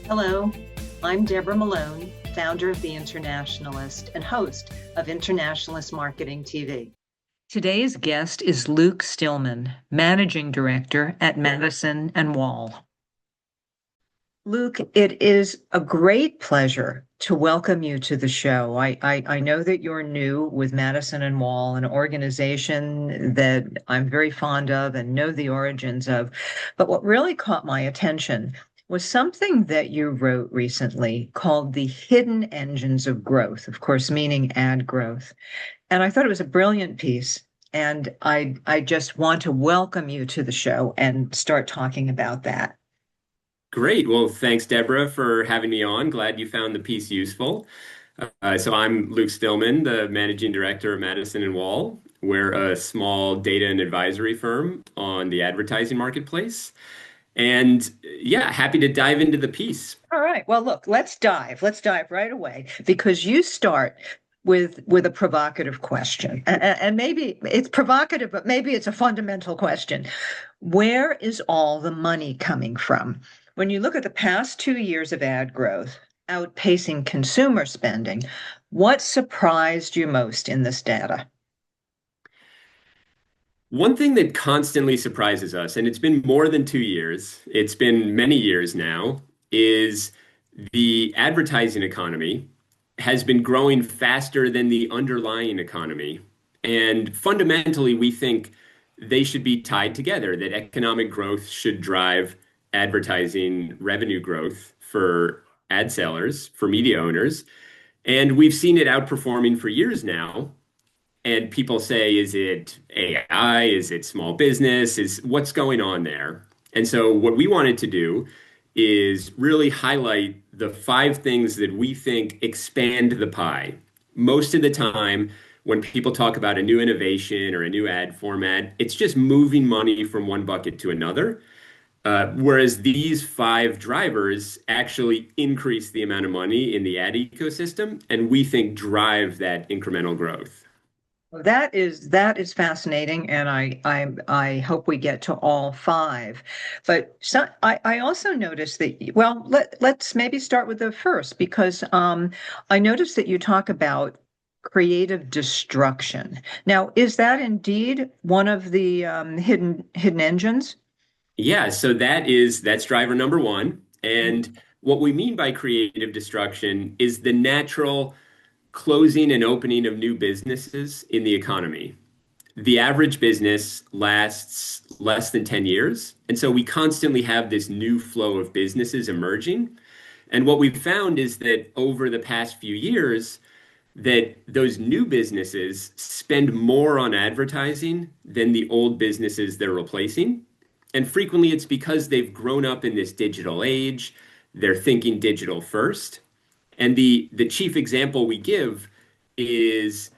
Hello, I'm Deborah Malone, founder of the Internationalist and host of Internationalist Marketing TV. Today's guest is Luke Stillman, managing director at Madison and Wall. Luke, it is a great pleasure to welcome you to the show. I know that you're new with Madison and Wall, an organization that I'm very fond of and know the origins of. But what really caught my attention was something that you wrote recently called The Hidden Engines of Growth, of course, meaning ad growth. And I thought it was a brilliant piece. And I just want to welcome you to the show and start talking about that. Great. Well, thanks, Deborah, for having me on. Glad you found the piece useful. So I'm Luke Stillman, the managing director of Madison and Wall. We're a small data and advisory firm on the advertising marketplace. And yeah, happy to dive into the piece. All right. Well, look, let's dive. Let's dive right away because you start with a provocative question. And maybe it's provocative, but maybe it's a fundamental question. Where is all the money coming from? When you look at the past 2 years of ad growth outpacing consumer spending, what surprised you most in this data? One thing that constantly surprises us, and it's been more than 2 years, it's been many years now, is the advertising economy has been growing faster than the underlying economy. And fundamentally, we think they should be tied together, that economic growth should drive advertising revenue growth for ad sellers, for media owners. And we've seen it outperforming for years now. And people say, is it AI? Is it small business? Is what's going on there? And so what we wanted to do is really highlight the five things that we think expand the pie. Most of the time, when people talk about a new innovation or a new ad format, it's just moving money from one bucket to another. Whereas these five drivers actually increase the amount of money in the ad ecosystem, and we think drive that incremental growth. That is fascinating, and I hope we get to all five. But I also noticed that well, let's maybe start with the first because I noticed that you talk about creative destruction. Now, is that indeed one of the hidden engines? Yeah, so that's driver number one. And what we mean by creative destruction is the natural closing and opening of new businesses in the economy. The average business lasts less than 10 years. And so we constantly have this new flow of businesses emerging. And what we've found is that over the past few years, that those new businesses spend more on advertising than the old businesses they're replacing. And frequently it's because they've grown up in this digital age. They're thinking digital first. And the chief example we give is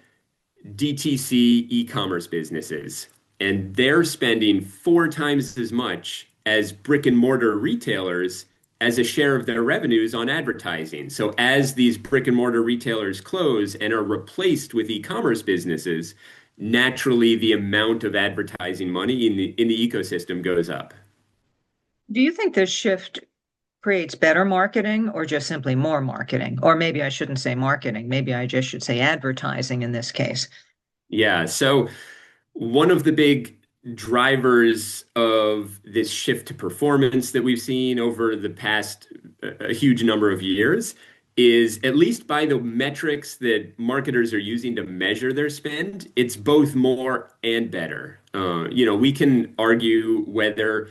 DTC e-commerce businesses. And they're spending four times as much as brick and mortar retailers as a share of their revenues on advertising. So as these brick and mortar retailers close and are replaced with e-commerce businesses, naturally the amount of advertising money in the ecosystem goes up. Do you think this shift creates better marketing or just simply more marketing? Or maybe I shouldn't say marketing, maybe I just should say advertising in this case. Yeah, so one of the big drivers of this shift to performance that we've seen over the past a huge number of years is, at least by the metrics that marketers are using to measure their spend, it's both more and better. We can argue whether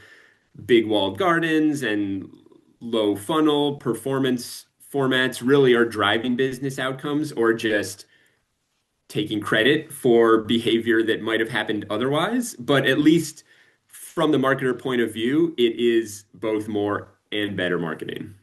big walled gardens and low funnel performance formats really are driving business outcomes or just taking credit for behavior that might have happened otherwise. But at least from the marketer point of view, it is both more and better marketing.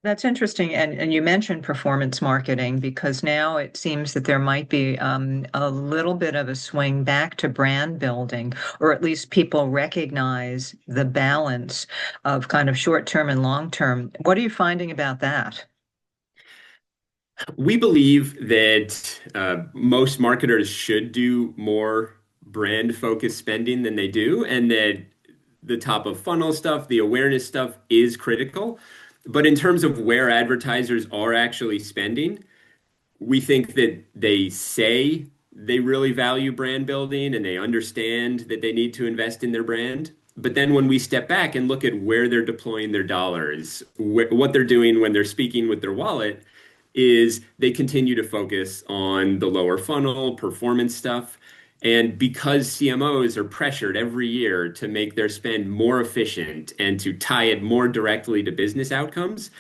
That's interesting. And you mentioned performance marketing because now it seems that there might be a little bit of a swing back to brand building, or at least people recognize the balance of kind of short term and long term. What are you finding about that? We believe that most marketers should do more brand focused spending than they do, and that the top of funnel stuff, the awareness stuff is critical. But in terms of where advertisers are actually spending, we think that they say they really value brand building and they understand that they need to invest in their brand. But then when we step back and look at where they're deploying their dollars, what they're doing when they're speaking with their wallet, is they continue to focus on the lower funnel performance stuff. And because CMOs are pressured every year to make their spend more efficient and to tie it more directly to business outcomes,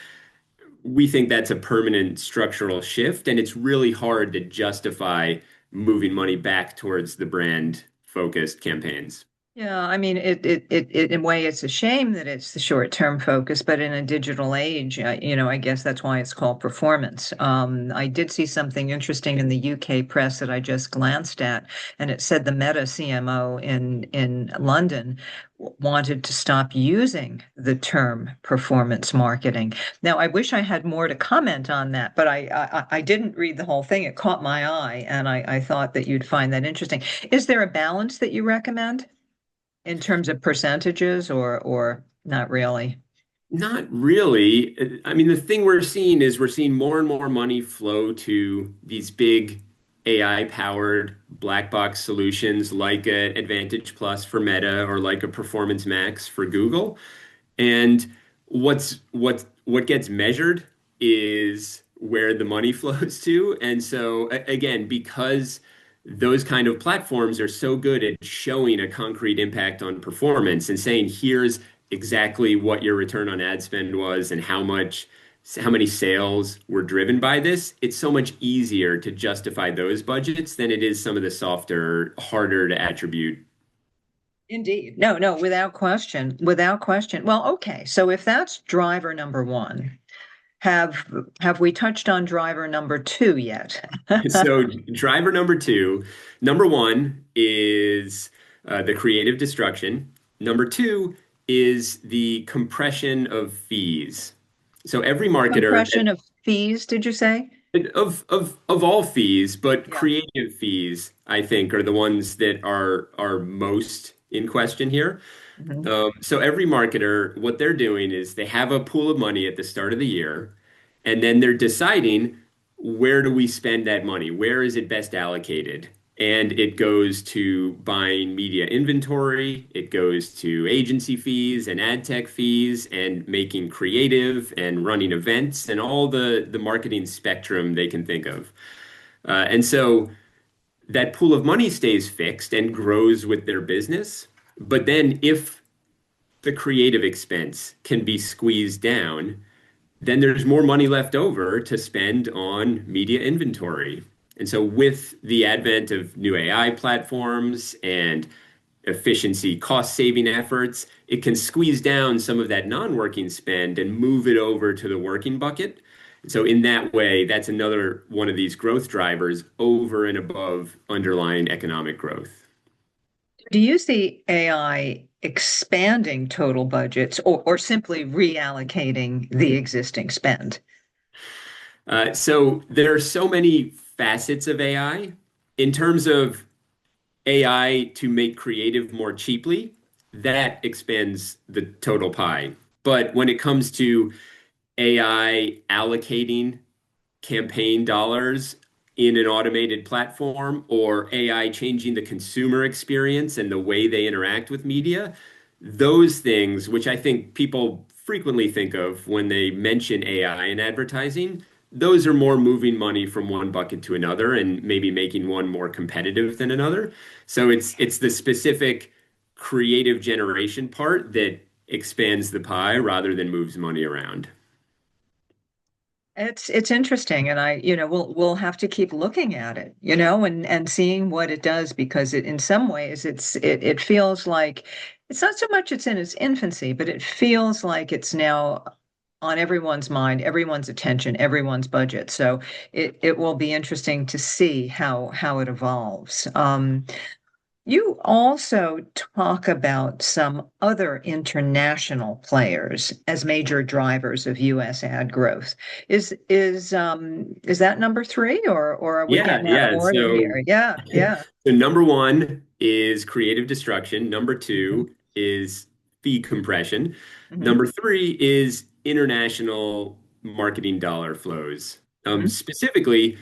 we think that's a permanent structural shift, and it's really hard to justify moving money back towards the brand focused campaigns. Yeah, I mean, in a way, it's a shame that it's the short-term focus, but in a digital age, I guess that's why it's called performance. I did see something interesting in the UK press that I just glanced at, and it said the Meta CMO in London wanted to stop using the term performance marketing. Now, I wish I had more to comment on that, but I didn't read the whole thing. It caught my eye, and I thought that you'd find that interesting. Is there a balance that you recommend? In terms of percentages or not really? Not really. I mean, the thing we're seeing is we're seeing more and more money flow to these big AI-powered black box solutions like a Advantage Plus for Meta or like a Performance Max for Google. And what gets measured is where the money flows to. And so again, because those kind of platforms are so good at showing a concrete impact on performance and saying, here's exactly what your return on ad spend was and how many sales were driven by this, it's so much easier to justify those budgets than it is some of the softer, harder to attribute. Indeed. No, no, without question. Without question. Well, okay. So if that's driver number one, have have we touched on driver number two yet? So, driver number two, number one is the creative destruction. Number two is the compression of fees. So every marketer Compression of fees, did you say? of all fees, but Yeah. creative fees, I think, are the ones that are most in question here. Mhm. So every marketer, what they're doing is they have a pool of money at the start of the year, and then they're deciding where do we spend that money? Where is it best allocated? And it goes to buying media inventory, it goes to agency fees and ad tech fees, and making creative and running events and all the marketing spectrum they can think of. And so that pool of money stays fixed and grows with their business. But then if the creative expense can be squeezed down, then there's more money left over to spend on media inventory. And so, with the advent of new AI platforms and efficiency cost saving efforts, it can squeeze down some of that non working spend and move it over to the working bucket. So, in that way, that's another one of these growth drivers over and above underlying economic growth. Do you see AI expanding total budgets or simply reallocating the existing spend? So there are so many facets of AI. In terms of AI to make creative more cheaply, that expands the total pie. But when it comes to AI allocating campaign dollars in an automated platform or AI changing the consumer experience and the way they interact with media, those things, which I think people frequently think of when they mention AI in advertising, those are more moving money from one bucket to another and maybe making one more competitive than another. So it's the specific creative generation part that expands the pie rather than moves money around. It's interesting, and we'll have to keep looking at it, and seeing what it does because in some ways it feels like it's not so much it's in its infancy, but it feels like it's now on everyone's mind, everyone's attention, everyone's budget. So it will be interesting to see how it evolves. You also talk about some other international players as major drivers of U.S. ad growth. Is that number three, or are we Yeah, getting out of yeah. order here? Yeah, yeah. So number one is creative destruction. Number Hmm. two is fee compression. Hmm. Number three is international marketing dollar flows. Mhm. Specifically,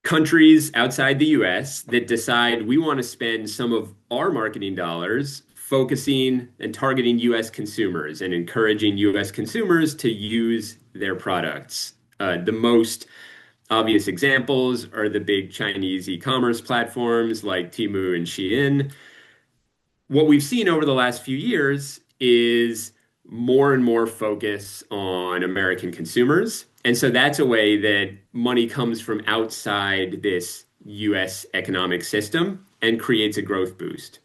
countries outside the US that decide we want to spend some of our marketing dollars focusing and targeting US consumers and encouraging US consumers to use their products. The most obvious examples are the big Chinese e-commerce platforms like Temu and Shein. What we've seen over the last few years is more and more focus on American consumers. And so that's a way that money comes from outside this US economic system and creates a growth boost.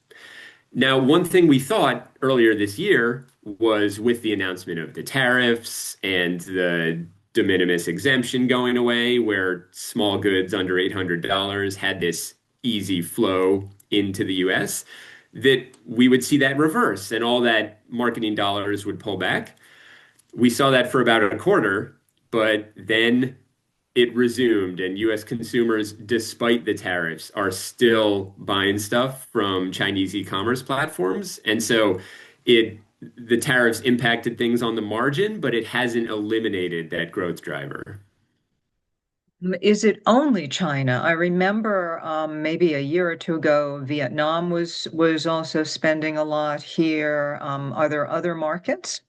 Now, one thing we thought earlier this year was with the announcement of the tariffs and the de minimis exemption going away, where small goods under $800 had this easy flow into the US, that we would see that reverse and all that marketing dollars would pull back. We saw that for about a quarter, but then it resumed, and US consumers, despite the tariffs, are still buying stuff from Chinese e-commerce platforms. And so it the tariffs impacted things on the margin, but it hasn't eliminated that growth driver. Is it only China? I remember maybe a year or two ago, Vietnam was also spending a lot here. Are there other markets?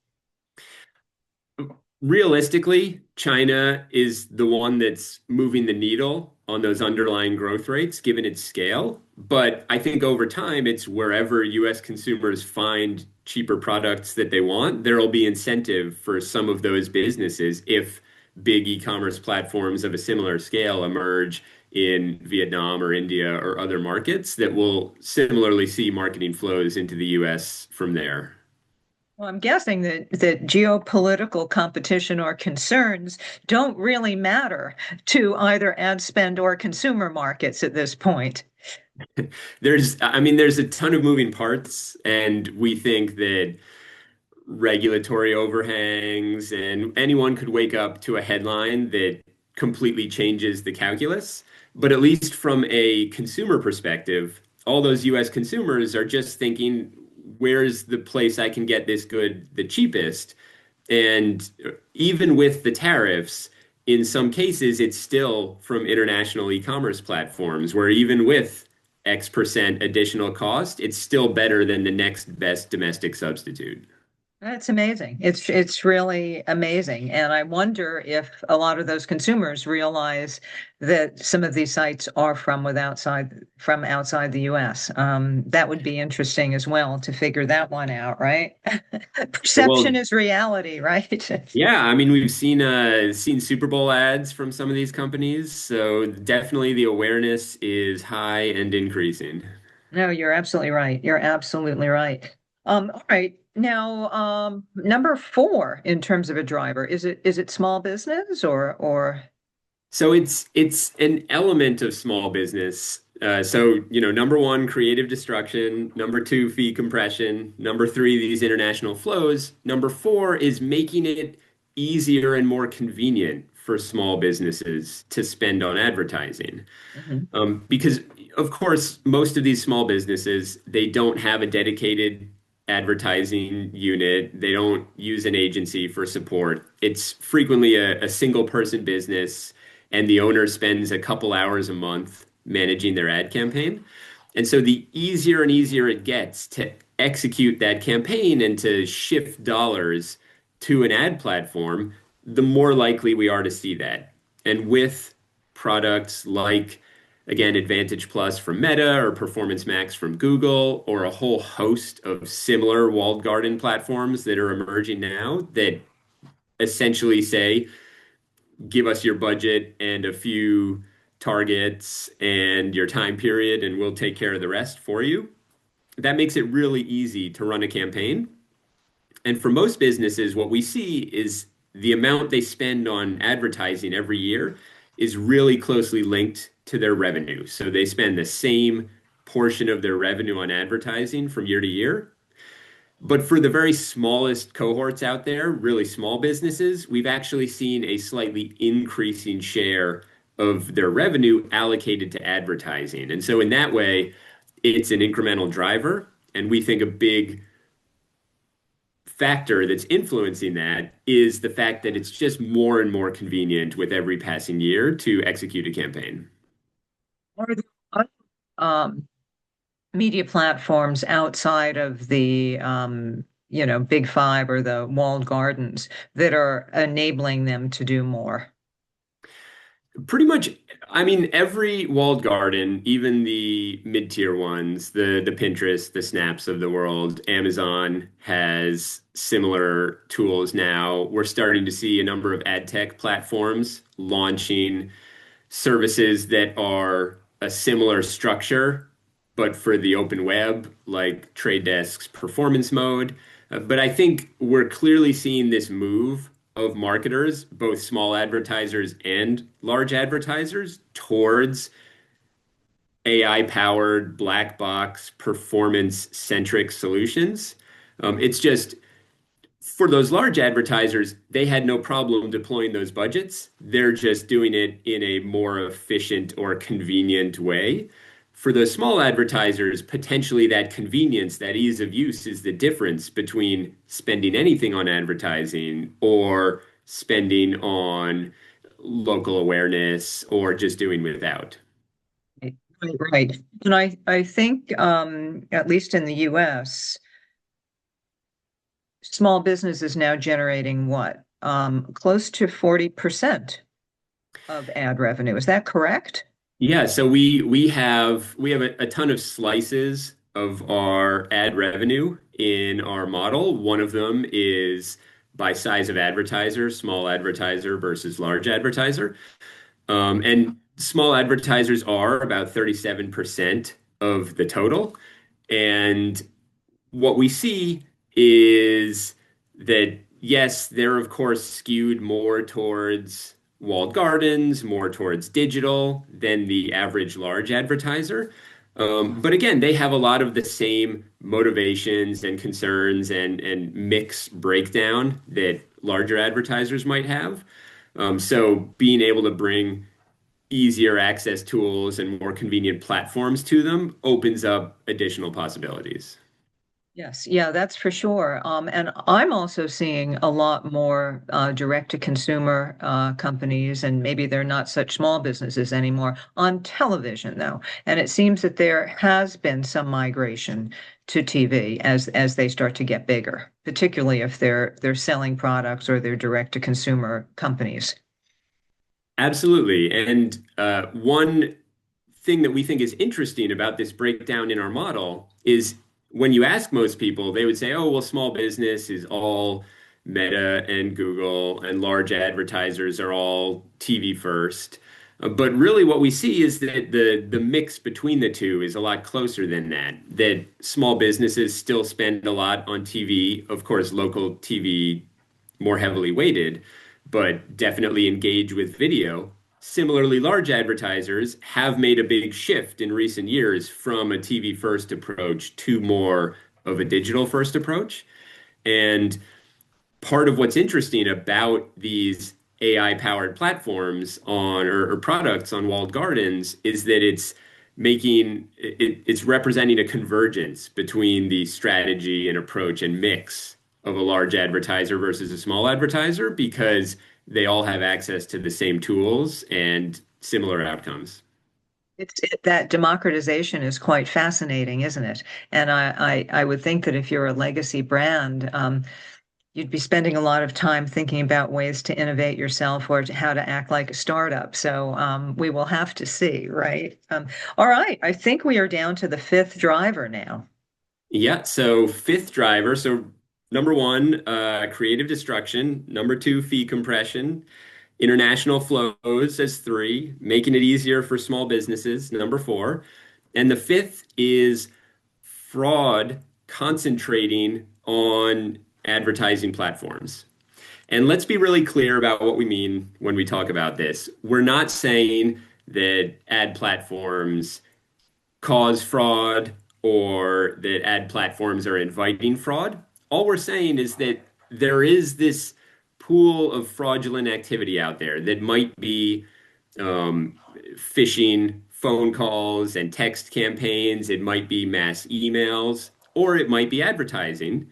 Realistically, China is the one that's moving the needle on those underlying growth rates, given its scale. But I think over time, it's wherever US consumers find cheaper products that they want, there will be incentive for some of those businesses if big e-commerce platforms of a similar scale emerge in Vietnam or India or other markets that will similarly see marketing flows into the US from there. Well, I'm guessing that geopolitical competition or concerns don't really matter to either ad spend or consumer markets at this point. There's a ton of moving parts, and we think that regulatory overhangs and anyone could wake up to a headline that completely changes the calculus. But at least from a consumer perspective, all those US consumers are just thinking, where's the place I can get this good the cheapest? And even with the tariffs, in some cases, it's still from international e-commerce platforms where even with X% additional cost, it's still better than the next best domestic substitute. That's amazing. It's really amazing. And I wonder if a lot of those consumers realize that some of these sites are from outside the US. That would be interesting as well to figure that one out, right? Perception Well, is reality, right? yeah, we've seen Super Bowl ads from some of these companies, so definitely the awareness is high and increasing. No, you're absolutely right. You're absolutely right. All right. Now, number four in terms of a driver, is it small business or So it's an element of small business. Number one, creative destruction. Number two, fee compression. Number three, these international flows. Number four is making it easier and more convenient for small businesses to spend on advertising. Mhm. Because of course, most of these small businesses, they don't have a dedicated advertising unit. They don't use an agency for support. It's frequently a single person business, and the owner spends a couple hours a month managing their ad campaign. And so the easier and easier it gets to execute that campaign and to shift dollars to an ad platform, the more likely we are to see that. And with products like, again, Advantage Plus from Meta or Performance Max from Google, or a whole host of similar walled garden platforms that are emerging now that essentially say, give us your budget and a few targets and your time period, and we'll take care of the rest for you. That makes it really easy to run a campaign. And for most businesses, what we see is the amount they spend on advertising every year is really closely linked to their revenue. So they spend the same portion of their revenue on advertising from year to year. But for the very smallest cohorts out there, really small businesses, we've actually seen a slightly increasing share of their revenue allocated to advertising. And so in that way, it's an incremental driver. And we think a big factor that's influencing that is the fact that it's just more and more convenient with every passing year to execute a campaign. Are there other, um, media platforms outside of the big five or the walled gardens that are enabling them to do more? Pretty much, I mean, every walled garden, even the mid-tier ones, the Pinterest, the Snaps of the world, Amazon has similar tools now. We're starting to see a number of ad tech platforms launching services that are a similar structure, but for the open web, like Trade Desk's performance mode. But I think we're clearly seeing this move of marketers, both small advertisers and large advertisers, towards AI-powered black box performance-centric solutions. It's just for those large advertisers, they had no problem deploying those budgets. They're just doing it in a more efficient or convenient way. For those small advertisers, potentially that convenience, that ease of use is the difference between spending anything on advertising or spending on local awareness or just doing without. Right, right. And I think, at least in the US, small business is now generating what? Close to 40% of ad revenue. Is that correct? Yeah, so we have a ton of slices of our ad revenue in our model. One of them is by size of advertiser, small advertiser versus large advertiser. And small advertisers are about 37% of the total. And what we see is that, yes, they're of course skewed more towards walled gardens, more towards digital than the average large advertiser. But again, they have a lot of the same motivations and concerns and mix breakdown that larger advertisers might have. So being able to bring easier access tools and more convenient platforms to them opens up additional possibilities. Yes, yeah, that's for sure. And I'm also seeing a lot more direct-to-consumer companies, and maybe they're not such small businesses anymore, on television, though. And it seems that there has been some migration to TV as they start to get bigger, particularly if they're selling products or they're direct-to-consumer companies. Absolutely. And one thing that we think is interesting about this breakdown in our model is when you ask most people, they would say, oh, well, small business is all Meta and Google, and large advertisers are all TV first. But really, what we see is that the mix between the two is a lot closer than that. That small businesses still spend a lot on TV, of course, local TV more heavily weighted, but definitely engage with video. Similarly, large advertisers have made a big shift in recent years from a TV first approach to more of a digital first approach. And part of what's interesting about these AI powered platforms or products on walled gardens is that it's representing a convergence between the strategy and approach and mix of a large advertiser versus a small advertiser because they all have access to the same tools and similar outcomes. That democratization is quite fascinating, isn't it? And I would think that if you're a legacy brand, you'd be spending a lot of time thinking about ways to innovate yourself or how to act like a startup. So we will have to see, right? All right, I think we are down to the fifth driver now. Yeah, so fifth driver. So number one, creative destruction. Number two, fee compression. International flows as three, making it easier for small businesses, number four. And the fifth is fraud concentrating on advertising platforms. And let's be really clear about what we mean when we talk about this. We're not saying that ad platforms cause fraud or that ad platforms are inviting fraud. All we're saying is that there is this pool of fraudulent activity out there that might be phishing phone calls and text campaigns. It might be mass emails, or it might be advertising.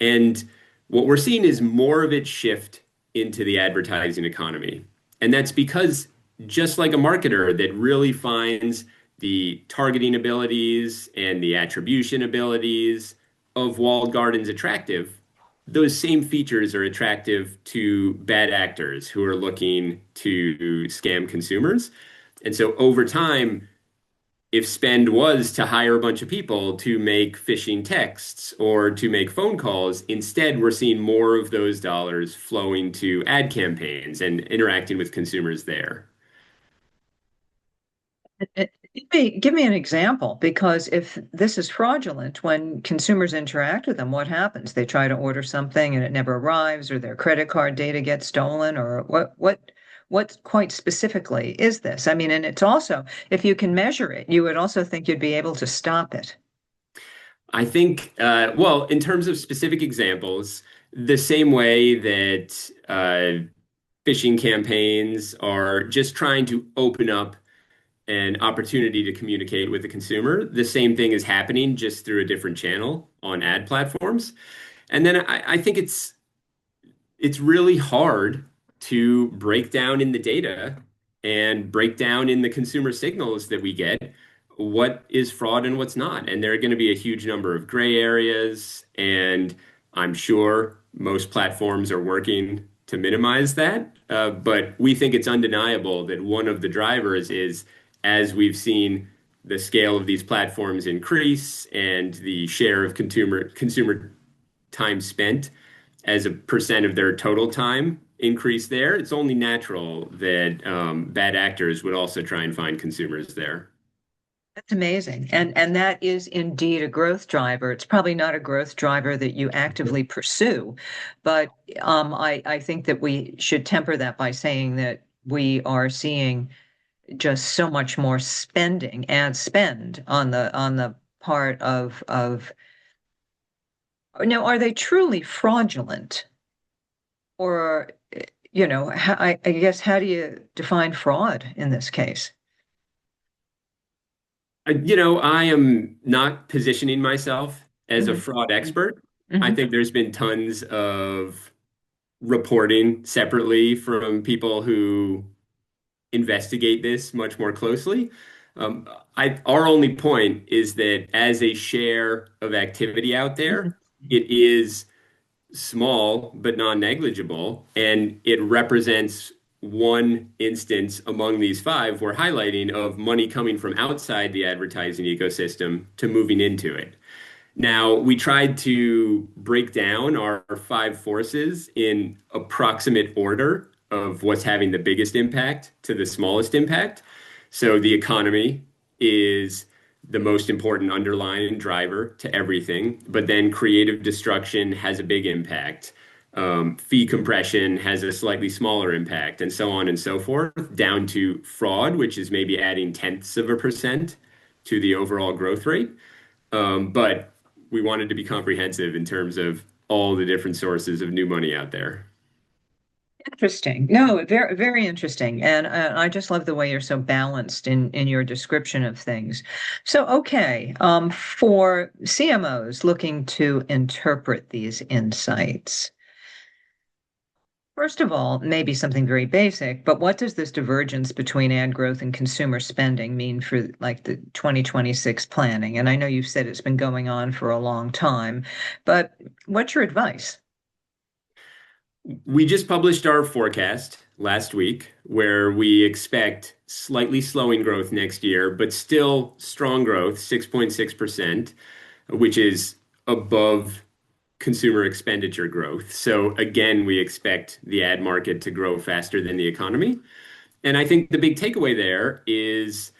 And What we're seeing is more of it shift into the advertising economy. And that's because just like a marketer that really finds the targeting abilities and the attribution abilities of walled gardens attractive, those same features are attractive to bad actors who are looking to scam consumers. And so over time, if spend was to hire a bunch of people to make phishing texts or to make phone calls, instead we're seeing more of those dollars flowing to ad campaigns and interacting with consumers there. Give me an example, because if this is fraudulent, when consumers interact with them, what happens? They try to order something and it never arrives, or their credit card data gets stolen, or what quite specifically is this? I mean, and it's also, if you can measure it, you would also think you'd be able to stop it. I think, well, in terms of specific examples, the same way that phishing campaigns are just trying to open up an opportunity to communicate with the consumer, the same thing is happening just through a different channel on ad platforms. And then I think it's really hard to break down in the data and break down in the consumer signals that we get what is fraud and what's not. And there are going to be a huge number of gray areas, and I'm sure most platforms are working to minimize that. But we think it's undeniable that one of the drivers is, as we've seen the scale of these platforms increase and the share of consumer time spent as a percent of their total time increase there, it's only natural that bad actors would also try and find consumers there. That's amazing. And that is indeed a growth driver. It's probably not a growth driver that you actively pursue, but I think that we should temper that by saying that we are seeing just so much more spending, ad spend on the part of now, are they truly fraudulent? Or, I guess, how do you define fraud in this case? I am not positioning myself as a Hmm. fraud expert. I Hmm. think there's been tons of reporting separately from people who investigate this much more closely. Um, our only point is that as a share of activity out Hmm. there, it is small but non-negligible, and it represents one instance among these five we're highlighting of money coming from outside the advertising ecosystem to moving into it. Now, we tried to break down our five forces in approximate order of what's having the biggest impact to the smallest impact. So the economy is the most important underlying driver to everything, but then creative destruction has a big impact. Fee compression has a slightly smaller impact, and so on and so forth, down to fraud, which is maybe adding tenths of a percent to the overall growth rate. But we wanted to be comprehensive in terms of all the different sources of new money out there. Interesting. No, very, very interesting. And I just love the way you're so balanced in your description of things. So, okay, for CMOs looking to interpret these insights, first of all, maybe something very basic, but what does this divergence between ad growth and consumer spending mean for like the 2026 planning? And I know you've said it's been going on for a long time, but what's your advice? We just published our forecast last week, where we expect slightly slowing growth next year, but still strong growth, 6.6%, which is above consumer expenditure growth. So again, we expect the ad market to grow faster than the economy. And I think the big takeaway there is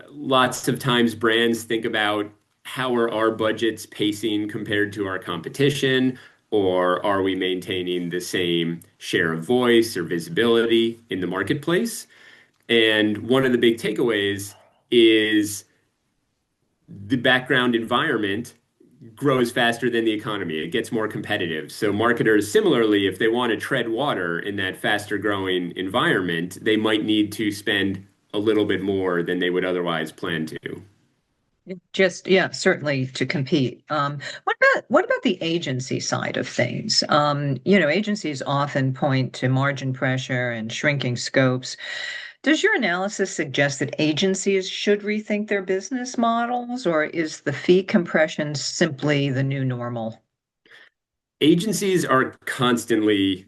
lots of times brands think about how are our budgets pacing compared to our competition, or are we maintaining the same share of voice or visibility in the marketplace? And one of the big takeaways is the background environment grows faster than the economy. It gets more competitive. So marketers, similarly, if they want to tread water in that faster growing environment, they might need to spend a little bit more than they would otherwise plan to. Just, yeah, certainly to compete. What about the agency side of things? Agencies often point to margin pressure and shrinking scopes. Does your analysis suggest that agencies should rethink their business models, or is the fee compression simply the new normal? Agencies are constantly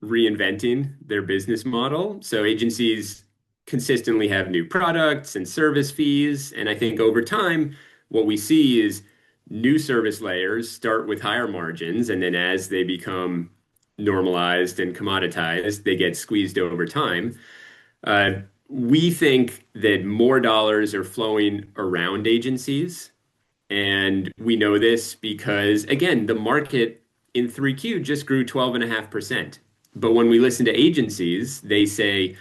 reinventing their business model. So agencies consistently have new products and service fees. And I think over time, what we see is new service layers start with higher margins. And then as they become normalized and commoditized, they get squeezed over time. Uh, we think that more dollars are flowing around agencies, and we know this because, again, the market in 3Q just grew 12.5%. But when we listen to agencies, they say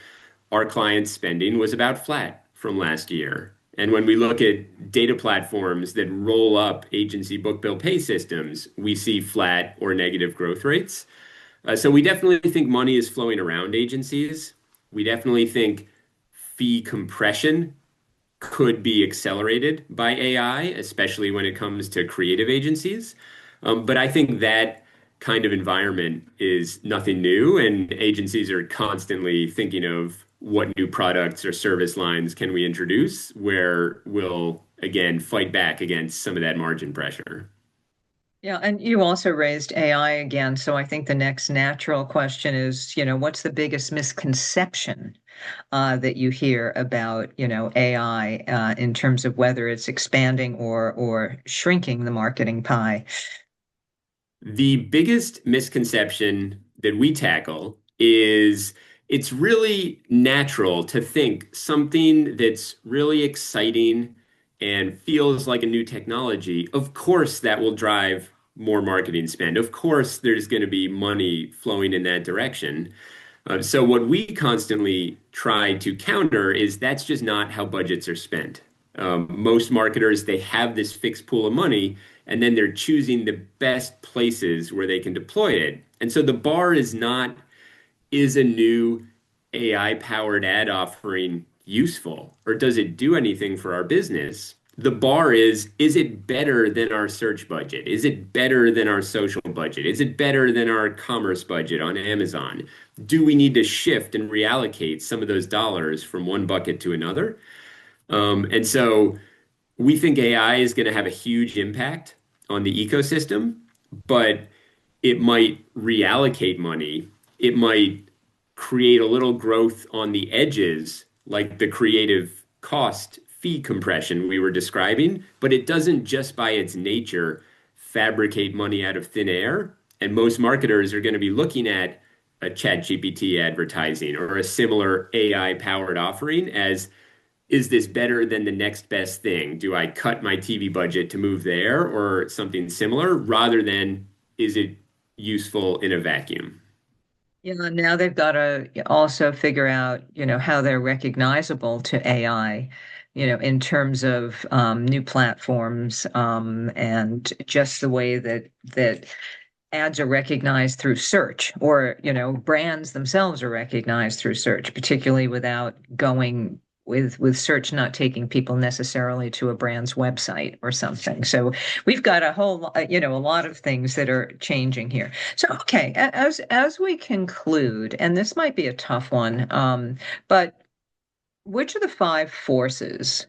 our clients' spending was about flat from last year. And when we look at data platforms that roll up agency book bill pay systems, we see flat or negative growth rates. So we definitely think money is flowing around agencies. We definitely think fee compression could be accelerated by AI, especially when it comes to creative agencies. But I think that kind of environment is nothing new, and agencies are constantly thinking of what new products or service lines can we introduce where we'll again fight back against some of that margin pressure. Yeah, and you also raised AI again. So I think the next natural question is, what's the biggest misconception that you hear about, AI in terms of whether it's expanding or shrinking the marketing pie? The biggest misconception that we tackle is it's really natural to think something that's really exciting and feels like a new technology. Of course, that will drive more marketing spend. Of course, there's going to be money flowing in that direction. So, what we constantly try to counter is that's just not how budgets are spent. Most marketers, they have this fixed pool of money, and then they're choosing the best places where they can deploy it. And so the bar is not, is a new AI-powered ad offering useful or does it do anything for our business? The bar is it better than our search budget? Is it better than our social budget? Is it better than our commerce budget on Amazon? Do we need to shift and reallocate some of those dollars from one bucket to another? And so we think AI is going to have a huge impact on the ecosystem, but it might reallocate money. It might create a little growth on the edges, like the creative cost fee compression we were describing, but it doesn't just by its nature fabricate money out of thin air. And most marketers are going to be looking at a ChatGPT advertising or a similar AI powered offering as, is this better than the next best thing? Do I cut my TV budget to move there or something similar rather than is it useful in a vacuum? Yeah, now they've got to also figure out, how they're recognizable to AI, in terms of new platforms, and just the way that ads are recognized through search, or brands themselves are recognized through search, particularly without going with search not taking people necessarily to a brand's website or something. So we've got a whole a lot of things that are changing here. So okay, as we conclude, and this might be a tough one, but which of the five forces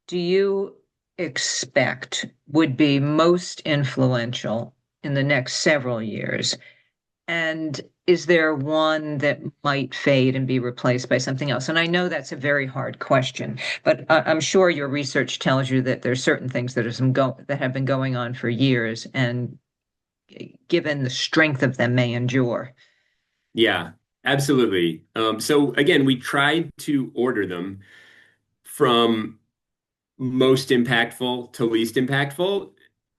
do you expect would be most influential in the next several years? And is there one that might fade and be replaced by something else? And I know that's a very hard question, but I'm sure your research tells you that there's certain things that have been going on for years, and given the strength of them, may endure. Yeah, absolutely. So again, we tried to order them from most impactful to least impactful,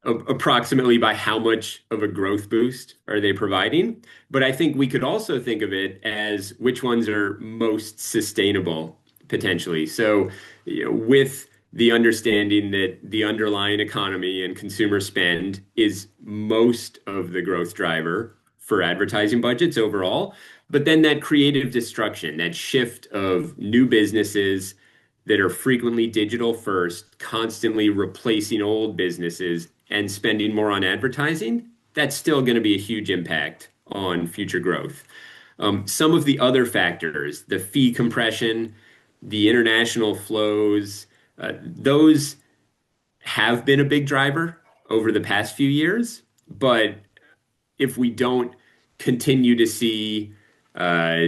approximately by how much of a growth boost are they providing. But I think we could also think of it as which ones are most sustainable potentially. So, with the understanding that the underlying economy and consumer spend is most of the growth driver for advertising budgets overall, but then that creative destruction, that shift of new businesses that are frequently digital first, constantly replacing old businesses and spending more on advertising, that's still going to be a huge impact on future growth. Some of the other factors, the fee compression, the international flows, those have been a big driver over the past few years. But if we don't continue to see uh,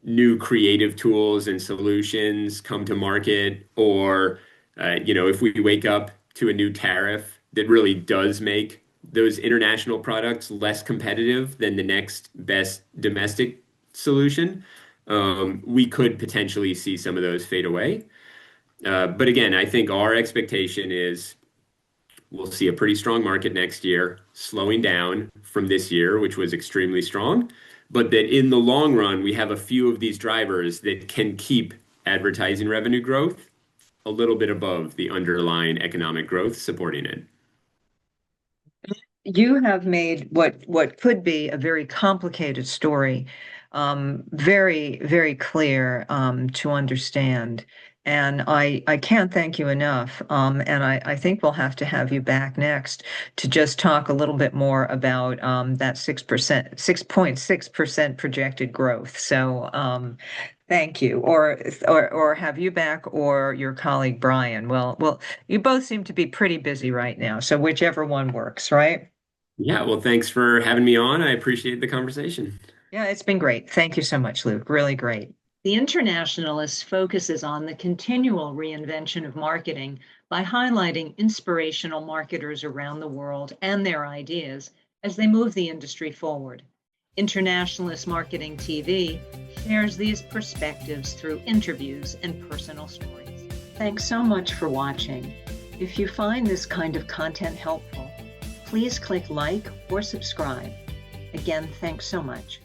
new creative tools and solutions come to market, or if we wake up to a new tariff that really does make those international products less competitive than the next best domestic solution, we could potentially see some of those fade away. But again, I think our expectation is we'll see a pretty strong market next year, slowing down from this year, which was extremely strong, but that in the long run, we have a few of these drivers that can keep advertising revenue growth a little bit above the underlying economic growth supporting it. You have made what could be a very complicated story, very, very clear to understand. And I can't thank you enough. And I think we'll have to have you back next to just talk a little bit more about that 6%, 6.6% projected growth. So thank you. Or have you back or your colleague Brian. Well, you both seem to be pretty busy right now. So whichever one works, right? Yeah, well, thanks for having me on. I appreciate the conversation. Yeah, it's been great. Thank you so much, Luke. Really great. The Internationalist focuses on the continual reinvention of marketing by highlighting inspirational marketers around the world and their ideas as they move the industry forward. Internationalist Marketing TV shares these perspectives through interviews and personal stories. Thanks so much for watching. If you find this kind of content helpful, please click like or subscribe. Again, thanks so much.